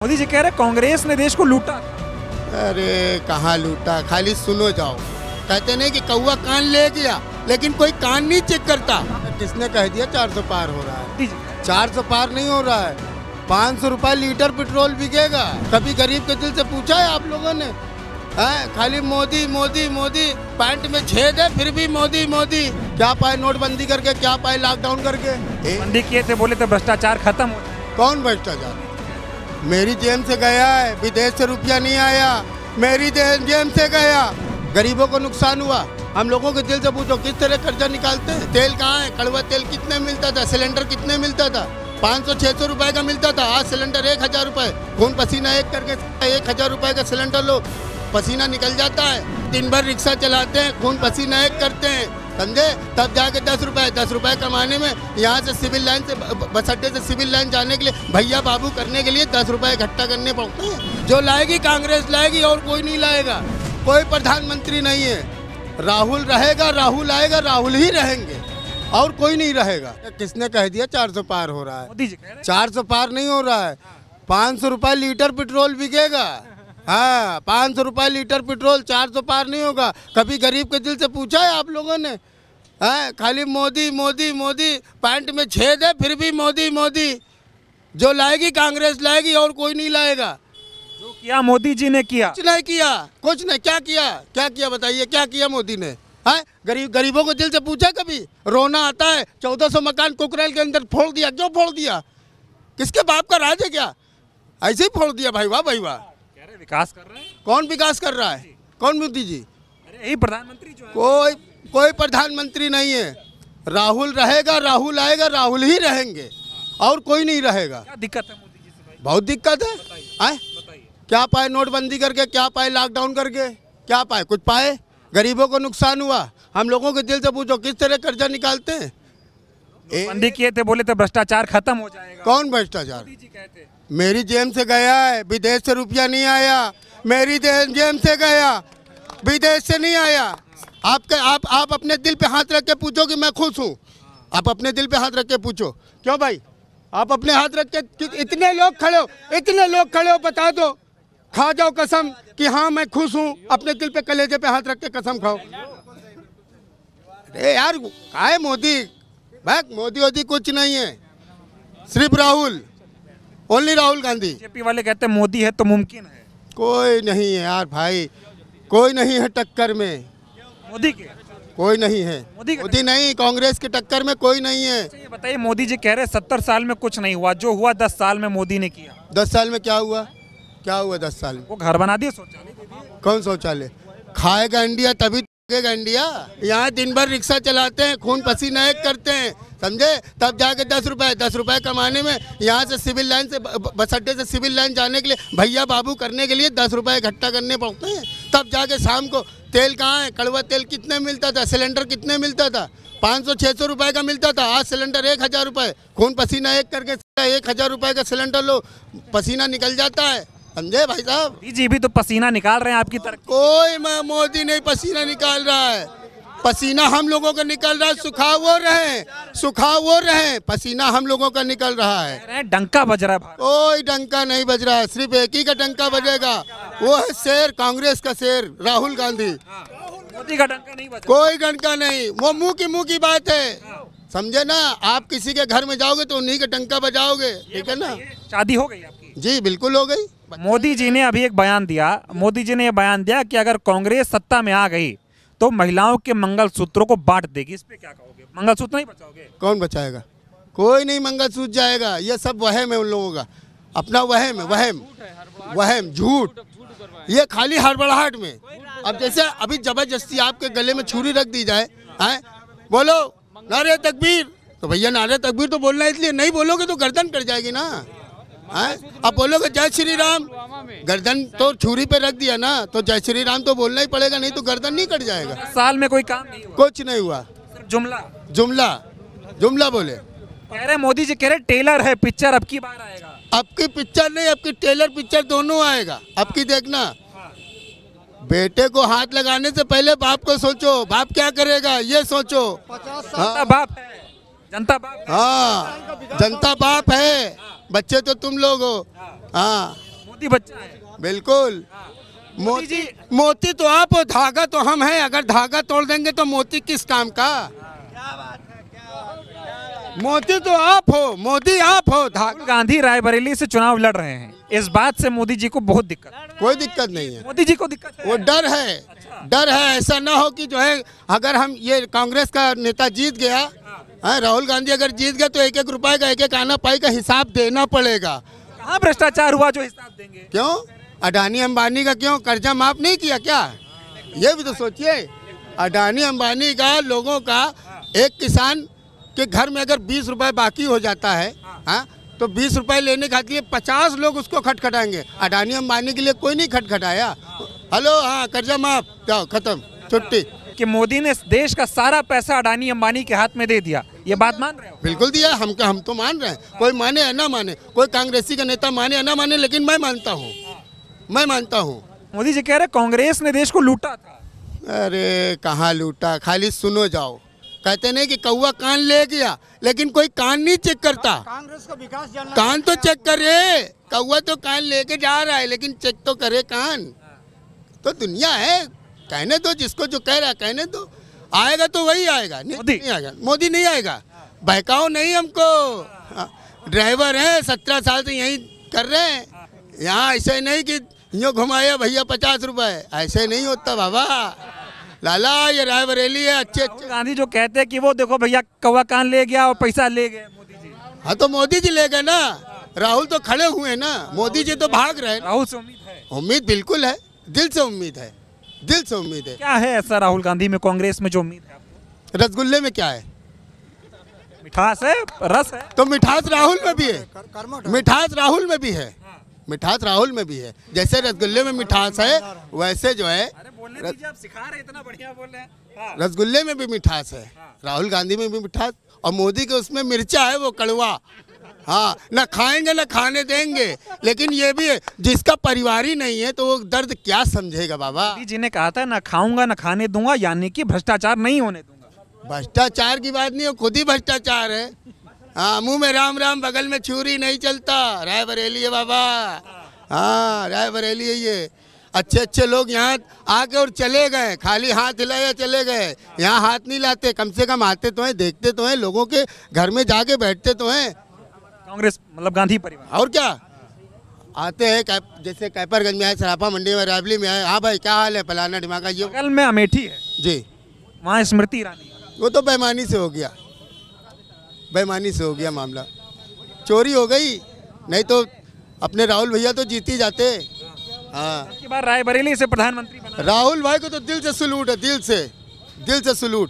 मोदी जी कह रहे कांग्रेस ने देश को लूटा। अरे कहाँ लूटा, खाली सुनो जाओ। कहते नहीं कि कौवा कान ले गया, लेकिन कोई कान नहीं चेक करता। किसने कह दिया 400 पार हो रहा है? 400 पार नहीं हो रहा है। 500 रुपए लीटर पेट्रोल बिकेगा। कभी गरीब के दिल से पूछा है आप लोगों ने? खाली मोदी मोदी मोदी, पैंट में छेद है फिर भी मोदी मोदी। क्या पाए नोटबंदी करके, क्या पाए लॉकडाउन करके? बंदी किए थे, बोले तो भ्रष्टाचार खत्म हो जाए। कौन भ्रष्टाचार? मेरी जेब से गया है, विदेश से रुपया नहीं आया, मेरी जेब से गया। गरीबों को नुकसान हुआ। हम लोगों के दिल से पूछो किस तरह कर्जा निकालते हैं? तेल कहाँ है? कड़वा तेल कितने मिलता था? सिलेंडर कितने मिलता था? 500-600 रुपए का मिलता था। आज सिलेंडर 1000 रुपए। खून पसीना एक करके 1000 रुपए का सिलेंडर लो, पसीना निकल जाता है। दिन भर रिक्शा चलाते हैं, खून पसीना एक करते हैं, समझे? तब जाके 10 रुपए कमाने में यहाँ से सिविल लाइन से, बस अड्डे से सिविल लाइन जाने के लिए, भैया बाबू करने के लिए 10 रुपए इकट्ठा करने पड़ते हैं। जो लाएगी कांग्रेस लाएगी, और कोई नहीं लाएगा। कोई प्रधानमंत्री नहीं है। राहुल रहेगा, राहुल आएगा, राहुल ही रहेंगे, और कोई नहीं रहेगा। किसने कह दिया 400 पार हो रहा है? मोदी जी कह रहे 400 पार नहीं हो रहा है। 500 रुपए लीटर पेट्रोल बिकेगा। हाँ, 500 रुपए लीटर पेट्रोल, 400 पार नहीं होगा। कभी गरीब के दिल से पूछा है आप लोगों ने? खाली मोदी मोदी मोदी, पैंट में छेद है फिर भी मोदी मोदी। जो लाएगी कांग्रेस लाएगी, और कोई नहीं लाएगा। जो किया मोदी जी ने किया। कुछ नहीं किया, कुछ नहीं। क्या किया? क्या किया बताइए, क्या किया मोदी ने? गरीबों को दिल से पूछा कभी? रोना आता है। 1400 मकान कुकरेल के अंदर फोड़ दिया। क्यों फोड़ दिया? किसके बाप का राज है क्या? ऐसे ही फोड़ दिया। भाई वाह, भाई वाह। कह रहे विकास कर रहे हैं। कौन विकास कर रहा है? कौन मोदी जी? अरे यही प्रधानमंत्री जो है। कोई प्रधानमंत्री नहीं है। राहुल रहेगा, राहुल आएगा, राहुल ही रहेंगे, और कोई नहीं रहेगा। क्या दिक्कत है मोदी जी से भाई? बहुत दिक्कत है। बताइए। क्या पाए नोटबंदी करके, क्या पाए लॉकडाउन करके? क्या पाए? कुछ पाए? गरीबों को नुकसान हुआ। हम लोगों के दिल से पूछो किस तरह कर्जा निकालते हैं? बंदी किए थे, बोले तो भ्रष्टाचार खत्म हो जाएगा। कौन भ्रष्टाचार? मोदी जी कहते। मेरी जेब से गया है, विदेश से रुपया नहीं आया। मेरी जेब से गया, विदेश से नहीं आया। आप अपने दिल पे हाथ रख के पूछो कि मैं खुश हूँ। आप अपने दिल पे हाथ रख के पूछो। क्यों भाई? आप अपने हाथ रख के, इतने लोग खड़े हो, बता दो, खा जाओ कसम कि हाँ मैं खुश हूँ। अपने दिल पे, कलेजे पे हाथ रख के कसम खाओ। अरे यार, क्या है मोदी? मोदी वोदी कुछ नहीं है, सिर्फ राहुल, ओनली राहुल गांधी। बीजेपी वाले कहते हैं मोदी है तो मुमकिन है। कोई नहीं है यार भाई, कोई नहीं है टक्कर में। मोदी के कोई नहीं है। मोदी नहीं, कांग्रेस की टक्कर में कोई नहीं है। ये बताइए, मोदी जी कह रहे 70 साल में कुछ नहीं हुआ, जो हुआ 10 साल में मोदी ने किया। 10 साल में क्या हुआ? क्या हुआ 10 साल में? वो घर बना दिए, शौचालय। कौन शौचालय? खाएगा इंडिया तभी खाएगा इंडिया। यहाँ दिन भर रिक्शा चलाते हैं, खून पसीना एक करते हैं, समझे? तब जाके 10 रुपए कमाने में, यहाँ से सिविल लाइन से, बस अड्डे से सिविल लाइन जाने के लिए, भैया बाबू करने के लिए 10 रुपए इकट्ठा करने पड़ते हैं। तब जाके शाम को तेल कहाँ है? कड़वा तेल कितने मिलता था? सिलेंडर कितने मिलता था? 500-600 रुपए का मिलता था। आज सिलेंडर 1000 रुपए। खून पसीना एक करके 1000 रुपए का सिलेंडर लो, पसीना निकल जाता है, समझे भाई साहब? जी भी तो पसीना निकाल रहे हैं आपकी तरफ। कोई मोदी नहीं पसीना निकाल रहा है। पसीना हम लोगों का निकल रहा है। सुखा वो रहे, पसीना हम लोगों का निकल रहा है। डंका बज रहा है। कोई डंका नहीं बज रहा है, सिर्फ एक ही का डंका बजेगा। वो है शेर, कांग्रेस का शेर, राहुल गांधी। मोदी का डंका नहीं बज। कोई डंका नहीं, वो मुंह की बात है, समझे ना? आप किसी के घर में जाओगे तो उन्हीं का डंका बजाओगे, ठीक है ना? शादी हो गई आपकी? जी बिल्कुल हो गई। मोदी जी ने अभी एक बयान दिया। मोदी जी ने यह बयान दिया कि अगर कांग्रेस सत्ता में आ गई तो महिलाओं के मंगलसूत्रों को बांट देगी। इस पे क्या कहोगे? मंगलसूत्र नहीं बचाओगे? कौन बचाएगा? कोई नहीं मंगलसूत्र जाएगा। ये सब वहम है उन लोगों का, अपना वहम है, वहम झूठ। ये खाली हड़बड़ाहट में। अब जैसे अभी जबरदस्ती आपके गले में छुरी रख दी जाए, बोलो नारे तकबीर, तो भैया नारे तकबीर तो बोलना है, इसलिए नहीं बोलोगे तो गर्दन कट जाएगी ना। अब बोलोगे जय श्री राम, गर्दन तो छुरी पे रख दिया ना, तो जय श्री राम तो बोलना ही पड़ेगा, नहीं तो गर्दन नहीं कट जाएगा। साल में कोई काम नहीं हुआ? कुछ नहीं हुआ, जुमला बोले। कह रहे मोदी जी, कह रहे टेलर है पिक्चर अब की बार आएगा। अब की पिक्चर नहीं, अब की टेलर पिक्चर दोनों आएगा। अब की देखना, बेटे को हाथ लगाने से पहले बाप को सोचो, बाप क्या करेगा ये सोचो। जनता बाप है, जनता बाप है। हाँ जनता बाप है, बच्चे तो तुम लोग हो। हाँ मोदी बच्चा है। बिल्कुल। मोदी मोती तो आप हो, धागा तो हम हैं। अगर धागा तोड़ देंगे तो मोती किस काम का? मोती तो आप हो, मोदी आप हो, धागा। राहुल गांधी रायबरेली से चुनाव लड़ रहे हैं, इस बात से मोदी जी को बहुत दिक्कत है। कोई दिक्कत नहीं है, मोदी जी को दिक्कत है। वो डर है, डर है। ऐसा ना हो कि जो है, अगर हम ये कांग्रेस का नेता जीत गया, राहुल गांधी अगर जीत गया तो एक एक रुपए का, एक एक आना पाई का हिसाब देना पड़ेगा। कहाँ भ्रष्टाचार हुआ जो हिसाब देंगे? क्यों? अडानी अंबानी का क्यों कर्जा माफ नहीं किया क्या? ये भी तो सोचिए। अडानी अंबानी का, लोगों का, एक किसान के घर में अगर 20 रुपए बाकी हो जाता है, हाँ, तो 20 रुपए लेने खातिर 50 लोग उसको खटखटाएंगे। अडानी अंबानी के लिए कोई नहीं खटखटाया। हेलो, हाँ, कर्जा माफ, जाओ, खत्म, छुट्टी। कि मोदी ने देश का सारा पैसा अडानी अंबानी के हाथ में दे दिया, ये बात मान रहे हो? बिल्कुल दिया। हम तो मान रहे हैं। कोई माने या ना माने, कोई कांग्रेसी का नेता माने या ना माने, लेकिन मैं मानता हूँ, मैं मानता हूँ। मोदी जी कह रहे कांग्रेस ने देश को लूटा था। अरे कहाँ लूटा, खाली सुनो जाओ। कहते नहीं कि कौवा कान ले गया, लेकिन कोई कान नहीं चेक करता। कांग्रेस का विकास जानना, कान तो चेक करे। कौवा तो कान लेके जा रहा है, लेकिन चेक तो करे कान। तो दुनिया है, कहने दो जिसको जो कह रहा है, कहने दो। आएगा तो वही आएगा, नहीं आएगा। मोदी नहीं आएगा। बहकाओ नहीं हमको। ड्राइवर है, 17 साल से यही कर रहे हैं। यहाँ ऐसे नहीं कि यूँ घुमाया भैया 50 रुपए, ऐसे नहीं होता बाबा। लाला, ये रायबरेली है, अच्छे अच्छे। गांधी जो कहते हैं कि वो देखो भैया कौवा कान ले गया और पैसा ले गए मोदी जी। हाँ, तो मोदी जी ले गए ना। राहुल तो खड़े हुए हैं ना, मोदी जी तो भाग रहे हैं। राहुल से उम्मीद है? उम्मीद बिल्कुल है, दिल से उम्मीद है, दिल से उम्मीद है। क्या है ऐसा राहुल गांधी में, कांग्रेस में जो उम्मीद है आपको? रसगुल्ले में क्या है? मिठास है, रस है। तो मिठास राहुल में भी है, कर्मठ मिठास राहुल में भी है, मिठास राहुल में भी है। जैसे रसगुल्ले में मिठास है, वैसे जो है अरे बोलने दीजिए, आप सिखा रहे हैं, इतना बढ़िया बोल रहे हैं। हाँ। रसगुल्ले में भी मिठास है, राहुल गांधी में भी मिठास, और मोदी के उसमें मिर्चा है, वो कड़वा। हाँ, ना खाएंगे ना खाने देंगे। लेकिन ये भी है, जिसका परिवार ही नहीं है तो वो दर्द क्या समझेगा बाबा। मोदी जी ने कहा था ना खाऊंगा ना खाने दूंगा, यानी कि भ्रष्टाचार नहीं होने दूंगा। भ्रष्टाचार की बात नहीं है, खुद ही भ्रष्टाचार है। हाँ, मुंह में राम राम, बगल में छुरी नहीं चलता। रायबरेली है बाबा। हाँ, रायबरेली है ये। अच्छे अच्छे लोग यहाँ आके और चले गए, खाली हाथ हिलाया चले गए। यहाँ हाथ नहीं लाते, कम से कम आते तो हैं, देखते तो हैं, लोगों के घर में जाके बैठते तो हैं। कांग्रेस मतलब गांधी परिवार। और क्या, आते हैं। जैसे कैपरगंज में आए, सराफा मंडी में, रायबरेली में आए, हाँ भाई क्या हाल है, फलाना ढिमाका, ये बगल में अमेठी है जी। वहाँ स्मृति ईरानी। वो तो बेईमानी से हो गया, बेईमानी से हो गया मामला, चोरी हो गई। नहीं तो अपने राहुल भैया तो जीत ही जाते। हाँ, की बार रायबरेली से प्रधानमंत्री बना। राहुल भाई को तो दिल से सलूट है, दिल से सलूट।